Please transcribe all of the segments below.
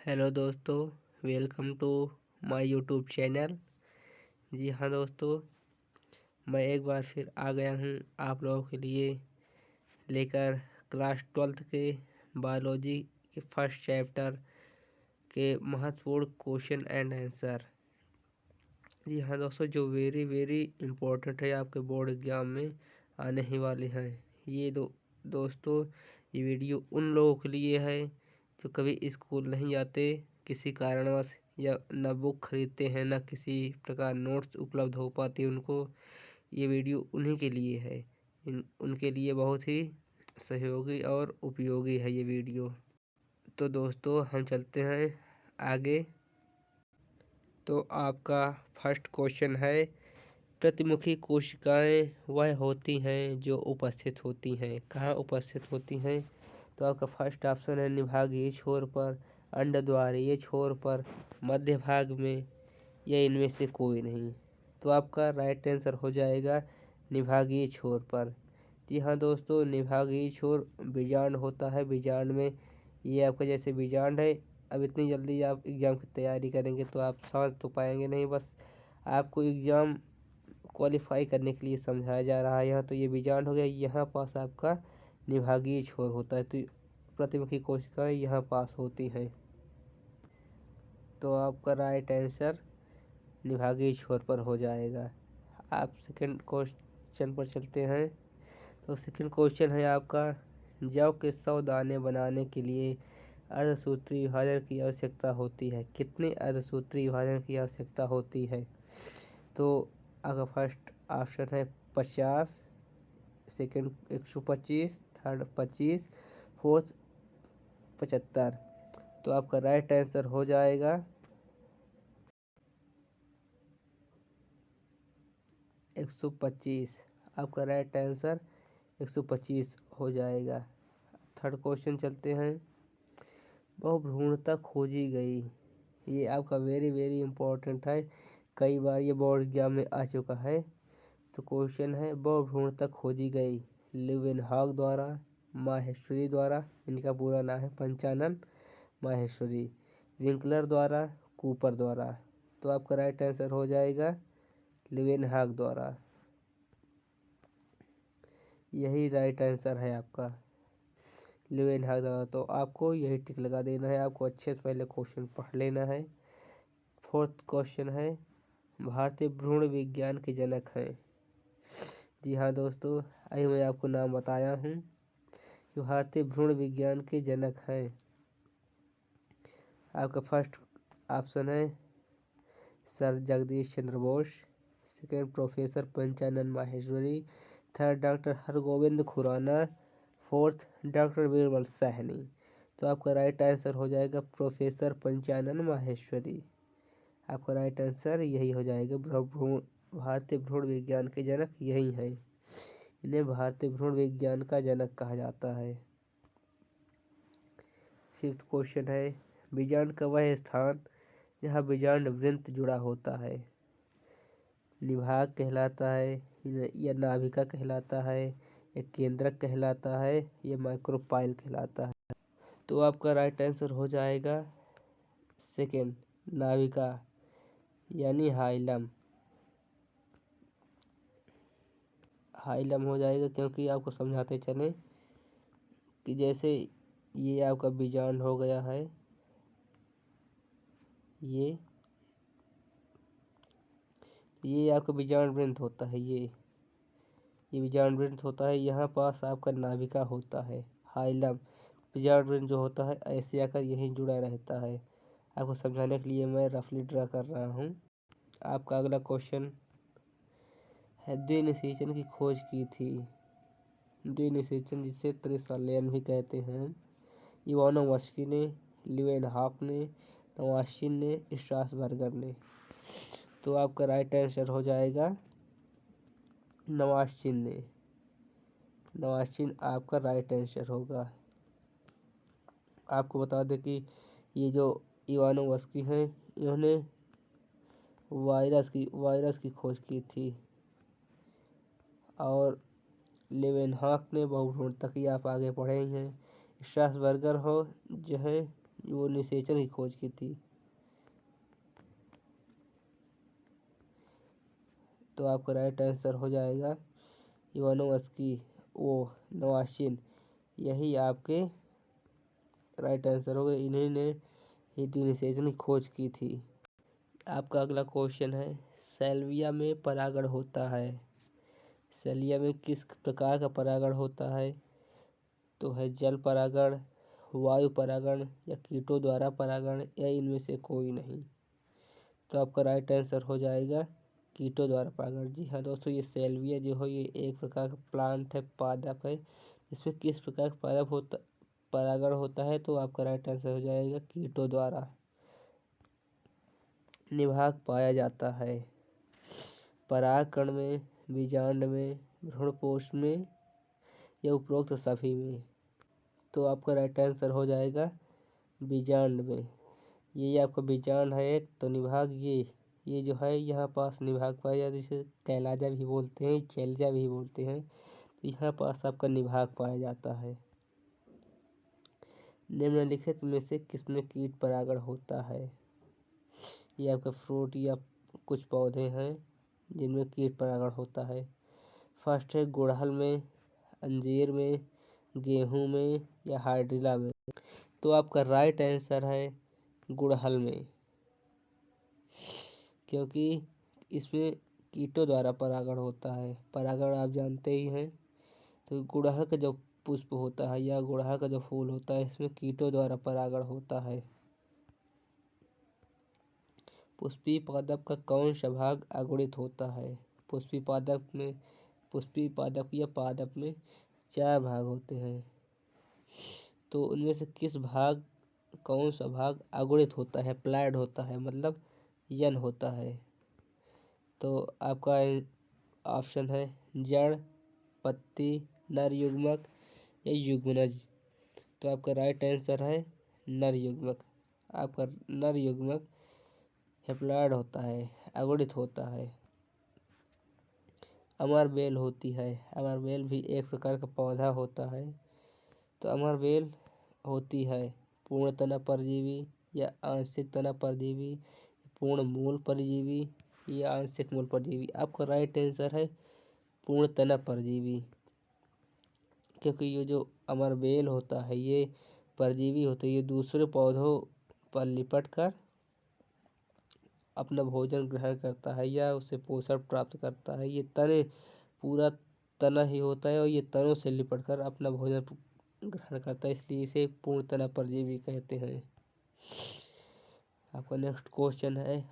Hello दोस्तों, welcome to my YouTube channel. जी हाँ दोस्तों, मैं एक बार फिर आ गया हूँ आप लोगों के लिए लेकर क्लास 12th के बायोलॉजी के फर्स्ट चैप्टर के महत्वपूर्ण क्वेश्चन एंड आंसर। जी हाँ दोस्तों, जो वेरी वेरी इम्पोर्टेंट है, आपके बोर्ड एग्जाम में आने ही वाले हैं। ये दोस्तों, ये वीडियो उन लोगों के लिए है जो कभी स्कूल नहीं जाते किसी कारणवश, या न बुक खरीदते हैं, न किसी प्रकार नोट्स उपलब्ध हो पाती उनको। ये वीडियो उन्हीं के लिए है। उनके लिए बहुत ही सहयोगी और उपयोगी है ये वीडियो। तो दोस्तों, हम चलते हैं आगे। तो आपका फर्स्ट क्वेश्चन है, प्रतिमुखी कोशिकाएं वह होती हैं जो उपस्थित होती हैं। कहाँ उपस्थित होती हैं? तो आपका फर्स्ट ऑप्शन है निभागीय छोर पर, अंडद्वारीय छोर पर, मध्य भाग में, या इनमें से कोई नहीं। तो आपका राइट आंसर हो जाएगा निभागीय छोर पर। जी हाँ दोस्तों, निभागीय छोर बीजांड होता है। बीजांड में ये आपका जैसे बीजांड है। अब इतनी जल्दी आप एग्ज़ाम की तैयारी करेंगे तो आप समझ तो पाएंगे नहीं, बस आपको एग्ज़ाम क्वालिफाई करने के लिए समझाया जा रहा है। यहाँ तो ये बीजांड हो गया, यहाँ पास आपका निभागीय छोर होता है। तो प्रतिमुखी कोशिकाएं यहाँ पास होती हैं। तो आपका राइट आंसर निभागीय छोर पर हो जाएगा। आप सेकंड क्वेश्चन पर चलते हैं। तो सेकंड क्वेश्चन है आपका, जौ के 100 दाने बनाने के लिए अर्धसूत्री विभाजन की आवश्यकता होती है। कितने अर्धसूत्री विभाजन की आवश्यकता होती है? तो आपका फर्स्ट ऑप्शन है 50, सेकंड 125, थर्ड 25, फोर्थ 75। तो आपका राइट आंसर हो जाएगा 125। आपका राइट आंसर 125 हो जाएगा। थर्ड क्वेश्चन चलते हैं, बहुभ्रूणता खोजी गई। ये आपका वेरी वेरी इम्पोर्टेंट है, कई बार ये बोर्ड एग्जाम में आ चुका है। तो क्वेश्चन है, बहुभ्रूणता खोजी गई ल्यूवेनहॉक द्वारा, माहेश्वरी द्वारा, इनका पूरा नाम है पंचानन माहेश्वरी, विंकलर द्वारा, कूपर द्वारा। तो आपका राइट आंसर हो जाएगा ल्यूवेनहॉक द्वारा। यही राइट आंसर है आपका, ल्यूवेनहॉक द्वारा। तो आपको यही टिक लगा देना है, आपको अच्छे से पहले क्वेश्चन पढ़ लेना है। फोर्थ क्वेश्चन है, भारतीय भ्रूण विज्ञान के जनक हैं। जी हाँ दोस्तों, अभी मैं आपको नाम बताया हूँ कि भारतीय भ्रूण विज्ञान के जनक हैं। आपका फर्स्ट ऑप्शन है sir Jagdish Chandra Bose, second professor Panchanan Maheshwari, third doctor Hargobind Khorana, fourth doctor Birbal Sahni. तो आपका राइट आंसर हो जाएगा प्रोफेसर पंचानन माहेश्वरी। आपका राइट आंसर यही हो जाएगा। भारतीय भ्रूण विज्ञान के जनक यही हैं। इन्हें भारतीय भ्रूण विज्ञान का जनक कहा जाता है। फिफ्थ क्वेश्चन है, बीजांड का वह स्थान जहाँ बीजांड वृंत जुड़ा होता है। निभाग कहलाता है, या नाभिका कहलाता है, या केंद्रक कहलाता है, या माइक्रोपाइल कहलाता है। तो आपका राइट आंसर हो जाएगा सेकेंड, नाभिका, यानी हाइलम। हाइलम हो जाएगा, क्योंकि आपको समझाते चलें कि जैसे ये आपका बीजांड हो गया है, ये आपका बीजांड वृंत होता है। ये बीजांड वृंत होता है। यहाँ पास आपका नाभिका होता है, हाइलम। बीजांड वृंत जो होता है ऐसे आकर यहीं जुड़ा रहता है। आपको समझाने के लिए मैं रफली ड्रा कर रहा हूँ। आपका अगला क्वेश्चन है, द्विनिषेचन की खोज की थी। द्विनिषेचन जिसे त्रिसंलयन भी कहते हैं, इवानोव्स्की ने, ल्यूवेनहॉक ने, नवाश्चिन ने, स्ट्रासबर्गर ने। तो आपका राइट आंसर हो जाएगा नवाश्चिन ने। नवाश्चिन आपका राइट आंसर होगा। आपको बता दें कि ये जो इवानोव्स्की हैं, इन्होंने वायरस की खोज की थी, और ल्यूवेनहॉक ने बहुभ्रूणता की, आप आगे पढ़े ही हैं। स्ट्रासबर्गर हो जो है वो निषेचन की खोज की थी। तो आपका राइट आंसर हो जाएगा इवानोव्स्की वो नवाशिन, यही आपके राइट आंसर हो गए। इन्होंने ही निषेचन की खोज की थी। आपका अगला क्वेश्चन है, सैल्विया में परागण होता है। सैल्विया में किस प्रकार का परागण होता है? तो है जल परागण, वायु परागण या कीटों द्वारा परागण या इनमें से कोई नहीं। तो आपका राइट आंसर हो जाएगा कीटों द्वारा परागण। जी हाँ दोस्तों, ये सैल्विया जो है ये एक प्रकार का प्लांट है, पादप है। इसमें किस प्रकार का परागण होता है? तो आपका राइट आंसर हो जाएगा कीटों द्वारा निभाग पाया जाता है। परागकण में, बीजांड में, भ्रूणपोष में या उपरोक्त सभी में? तो आपका राइट आंसर हो जाएगा बीजांड में। ये आपका बीजांड है एक, तो निभाग ये जो है यहाँ पास निभाग पाया जाता है, जिसे कैलाजा भी बोलते हैं, चैलजा भी बोलते हैं। तो यहाँ पास आपका निभाग पाया जाता है। निम्नलिखित में से किसमें कीट परागण होता है? ये आपका फ्रूट या कुछ पौधे हैं जिनमें कीट परागण होता है। फर्स्ट है गुड़हल में, अंजीर में, गेहूं में या हाइड्रिला में? तो आपका राइट आंसर है गुड़हल में, क्योंकि इसमें कीटों द्वारा परागण होता है। परागण आप जानते ही हैं। तो गुड़हल का जो पुष्प होता है या गुड़हल का जो फूल होता है, इसमें कीटों द्वारा परागण होता है। पुष्पीय पादप का कौन सा भाग अगुणित होता है? पुष्पीय पादप या पादप में 4 भाग होते हैं। तो उनमें से कौन सा भाग अगुणित होता है, प्लाइड होता है, मतलब यन होता है? तो आपका ऑप्शन है जड़, पत्ती, नर युग्मक या युग्मनज। तो आपका राइट आंसर है नर युग्मक। आपका नर युग्मक हेप्लॉइड होता है, अगुणित होता है। अमरबेल होती है। अमरबेल भी एक प्रकार का पौधा होता है। तो अमरबेल होती है पूर्ण तना परजीवी या आंशिक तना परजीवी, पूर्ण मूल परजीवी या आंशिक मूल परजीवी? आपका राइट आंसर है पूर्ण तना परजीवी, क्योंकि ये जो अमरबेल होता है ये परजीवी होता है। ये दूसरे पौधों पर लिपट कर अपना भोजन ग्रहण करता है या उससे पोषण प्राप्त करता है। ये पूरा तना ही होता है और ये तनों से लिपट कर अपना भोजन ग्रहण करता है, इसलिए इसे पूर्ण तना परजीवी कहते हैं। आपका नेक्स्ट क्वेश्चन है,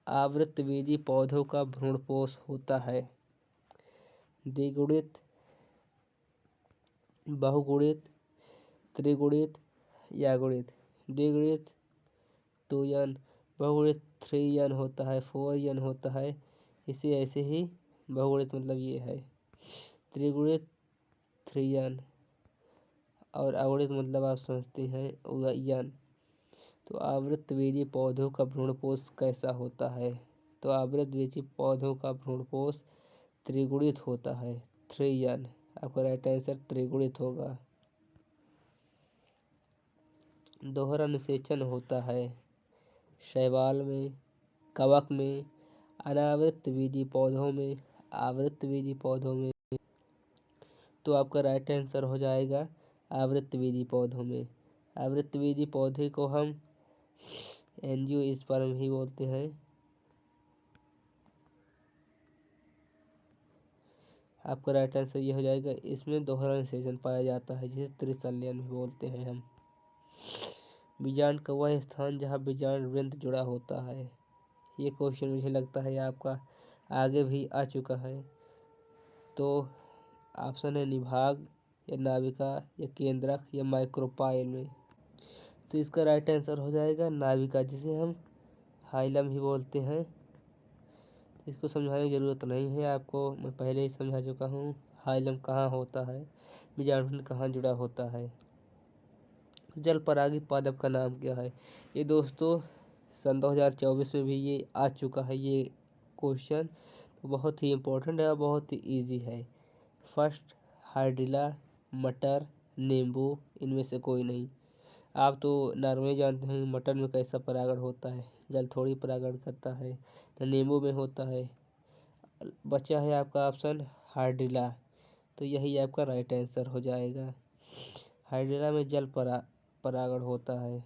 आवृतबीजी पौधों का भ्रूणपोष होता है। द्विगुणित, बहुगुणित, त्रिगुणित या गुणित? द्विगुणित 2n, बहुगुणित 3n होता है, 4n होता है। इसे ऐसे ही बहुगुणित मतलब ये है, त्रिगुणित 3n और अगुणित मतलब आप समझते हैं n। तो आवृतबीजी पौधों का भ्रूणपोष कैसा होता है? तो आवृतबीजी पौधों का भ्रूणपोष त्रिगुणित होता है, 3n। आपका राइट आंसर त्रिगुणित होगा। दोहरा निषेचन होता है शैवाल में, कवक में, अनावृतबीजी पौधों में, आवृतबीजी पौधों में? तो आपका राइट आंसर हो जाएगा आवृतबीजी पौधों में। आवृतबीजी पौधे को हम एंजियोस्पर्म ही बोलते हैं। आपका राइट आंसर ये हो जाएगा, इसमें दोहरा निषेचन पाया जाता है, जिसे त्रिशल्यन भी बोलते हैं हम। बीजांड का वह स्थान जहाँ बीजांड वृंत जुड़ा होता है? ये क्वेश्चन मुझे लगता है आपका आगे भी आ चुका है। तो ऑप्शन है निभाग या नाभिका या केंद्रक या माइक्रोपाइल में? तो इसका राइट आंसर हो जाएगा नाभिका, जिसे हम हाइलम ही बोलते हैं। इसको समझाने की ज़रूरत नहीं है आपको, मैं पहले ही समझा चुका हूँ हाइलम कहाँ होता है, बीजांड कहाँ जुड़ा होता है। जल परागित पादप का नाम क्या है? ये दोस्तों सन 2024 में भी ये आ चुका है ये क्वेश्चन। तो बहुत ही इम्पोर्टेंट है और बहुत ही ईजी है। फर्स्ट हाइड्रिला, मटर, नींबू, इनमें से कोई नहीं। आप तो नॉर्मली जानते हैं मटर में कैसा परागण होता है, जल थोड़ी परागण करता है, न नींबू में होता है। बचा है आपका ऑप्शन हाइड्रिला, तो यही आपका राइट आंसर हो जाएगा। हाइड्रिला में जल परागण होता है।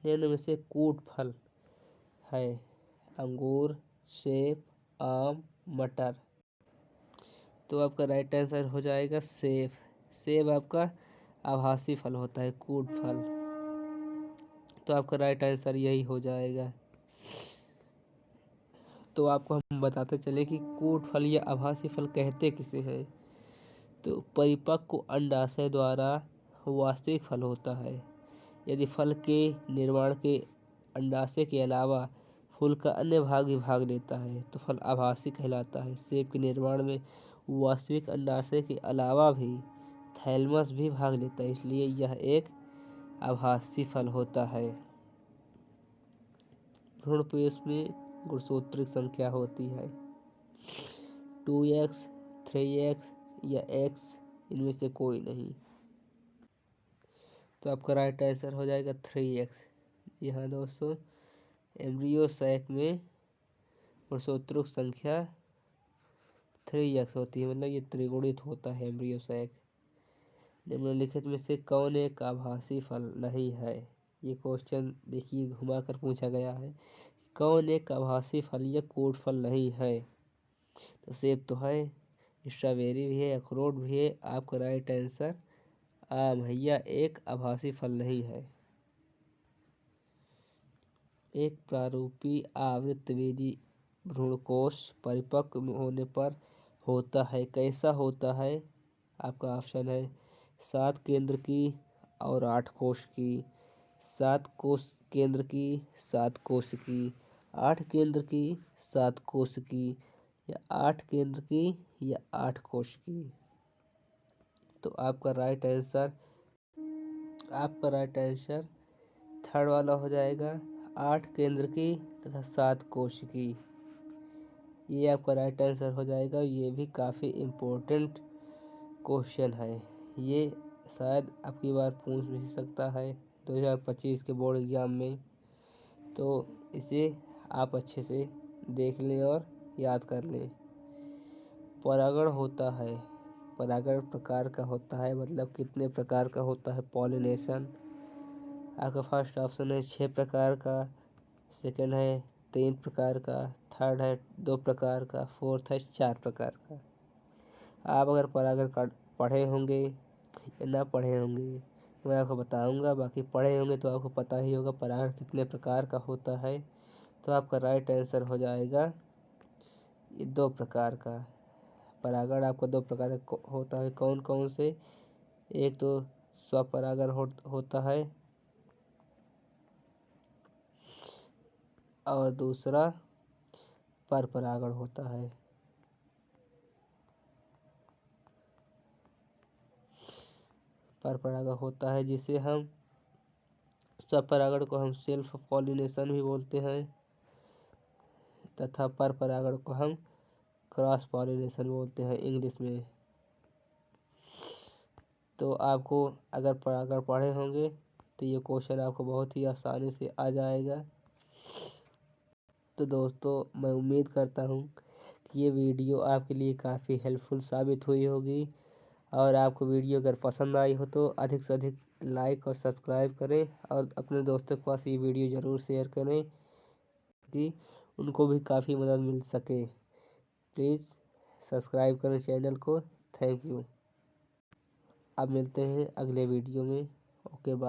निम्न में से कूट फल है अंगूर, सेब, आम, मटर, तो आपका राइट आंसर हो जाएगा सेब। सेब आपका आभासी फल होता है, कूट फल, तो आपका राइट आंसर यही हो जाएगा। तो आपको हम बताते चले कि कूट फल या आभासी फल कहते किसे हैं। तो परिपक्व अंडाशय द्वारा वास्तविक फल होता है। यदि फल के निर्माण के अंडाशय के अलावा फूल का अन्य भाग भी भाग लेता है तो फल आभासी कहलाता है। सेब के निर्माण में वास्तविक अंडाशय के अलावा भी थैलमस भी भाग लेता है, इसलिए यह एक आभासी फल होता है। भ्रूणपेश में गुणसूत्रिक संख्या होती है 2x, 3x या x, इनमें से कोई नहीं, तो आपका राइट आंसर हो जाएगा 3x। जी हाँ दोस्तों, एम्ब्रियो सैक में गुणसूत्रिक संख्या 3x होती है, मतलब ये त्रिगुणित होता है एम्ब्रियो सैक। निम्नलिखित में से कौन एक आभासी फल नहीं है। ये क्वेश्चन देखिए घुमा कर पूछा गया है, कौन एक आभासी फल या कूट फल नहीं है। तो सेब तो है, स्ट्रॉबेरी भी है, अखरोट भी है, आपका राइट आंसर आम है, यह एक आभासी फल नहीं है। एक प्रारूपी आवृतबीजी भ्रूणकोश परिपक्व होने पर होता है, कैसा होता है। आपका ऑप्शन है 7 केंद्र की और 8 कोश की, 7 कोश केंद्र की, 7 कोश की, 8 केंद्र की, 7 कोश की, या 8 केंद्र की या 8 कोश की। तो आपका राइट आंसर थर्ड वाला हो जाएगा, 8 केंद्र की तथा 7 कोश की। ये आपका राइट आंसर हो जाएगा। ये भी काफ़ी इम्पोर्टेंट क्वेश्चन है, ये शायद आपकी बार पूछ भी सकता है 2025 के बोर्ड एग्जाम में, तो इसे आप अच्छे से देख लें और याद कर लें। परागण होता है, परागण प्रकार का होता है, मतलब कितने प्रकार का होता है पॉलिनेशन। आपका फर्स्ट ऑप्शन है 6 प्रकार का, सेकंड है 3 प्रकार का, थर्ड है 2 प्रकार का, फोर्थ है 4 प्रकार का। आप अगर परागण पढ़े होंगे या ना पढ़े होंगे तो मैं आपको बताऊंगा, बाकी पढ़े होंगे तो आपको पता ही होगा परागण कितने प्रकार का होता है। तो आपका राइट आंसर हो जाएगा ये 2 प्रकार का। परागण आपका 2 प्रकार का होता है, कौन कौन से। एक तो स्वपरागण होता है और दूसरा परपरागण होता है। परपरागण होता है जिसे हम, स्वपरागण को हम सेल्फ पॉलिनेशन भी बोलते हैं तथा परपरागण को हम क्रॉस पॉलिनेशन बोलते हैं इंग्लिश में। तो आपको अगर परागण पढ़े होंगे तो ये क्वेश्चन आपको बहुत ही आसानी से आ जाएगा। तो दोस्तों मैं उम्मीद करता हूँ कि ये वीडियो आपके लिए काफ़ी हेल्पफुल साबित हुई होगी, और आपको वीडियो अगर पसंद आई हो तो अधिक से अधिक लाइक और सब्सक्राइब करें और अपने दोस्तों के पास ये वीडियो ज़रूर शेयर करें कि उनको भी काफ़ी मदद मिल सके। प्लीज़ सब्सक्राइब करें चैनल को। Thank you. अब मिलते हैं अगले वीडियो में। Okay bye.